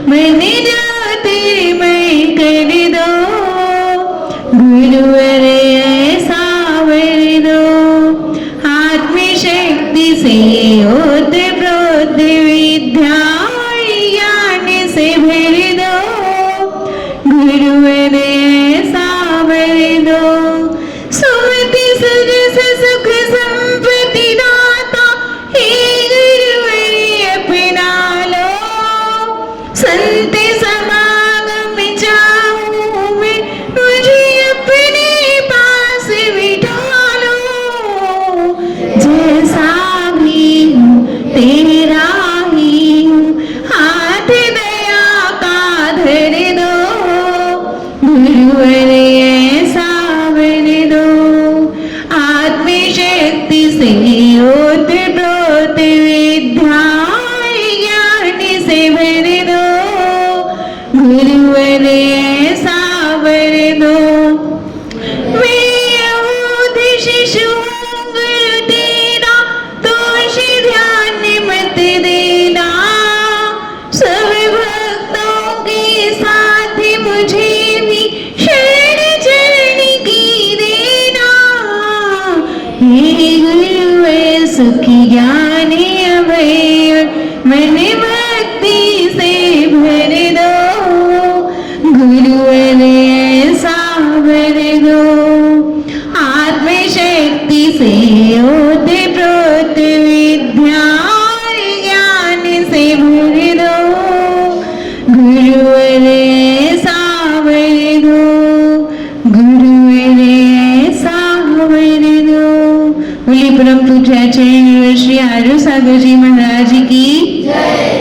मैंने जाते मैं कर दो गुरुवर ऐसा वर दो आत्मशक्ति से ओत प्रोत विद्या ज्ञान से भर दो गुरुवर ऐसा वर दो सुमति सजस सुख संपत्ति दाता हे गुरुवर अपना लो संत समागम चाहूं मैं मुझे अपने पास बिठा लो जैसा भी हूँ तेरा ही हूँ हाथ दया का धर दो गुरुवर ऐसा वर दो आत्मशक्ति से ओत प्रोत विद्या ज्ञान से भर दो गुरुवर ऐसा वर दो मैं यहूद शिशु हूँ गुरु तेरा दोष ध्यान मत देना सब भक्तों के साथ मुझे भी शरण चरण की देना हे गुरुवर सुखी ज्ञान अभय मन भक्ति से भर दो गुरुवर ऐसा वर दो आत्मशक्ति से ओत प्रोत विद्या ज्ञान से भर दो गुरुवर ऐसा वर दो गुरुवर ऐसा वर दो। बोलिए परम पूज्य आचार्य श्री आर्य सागर जी महाराज की जय।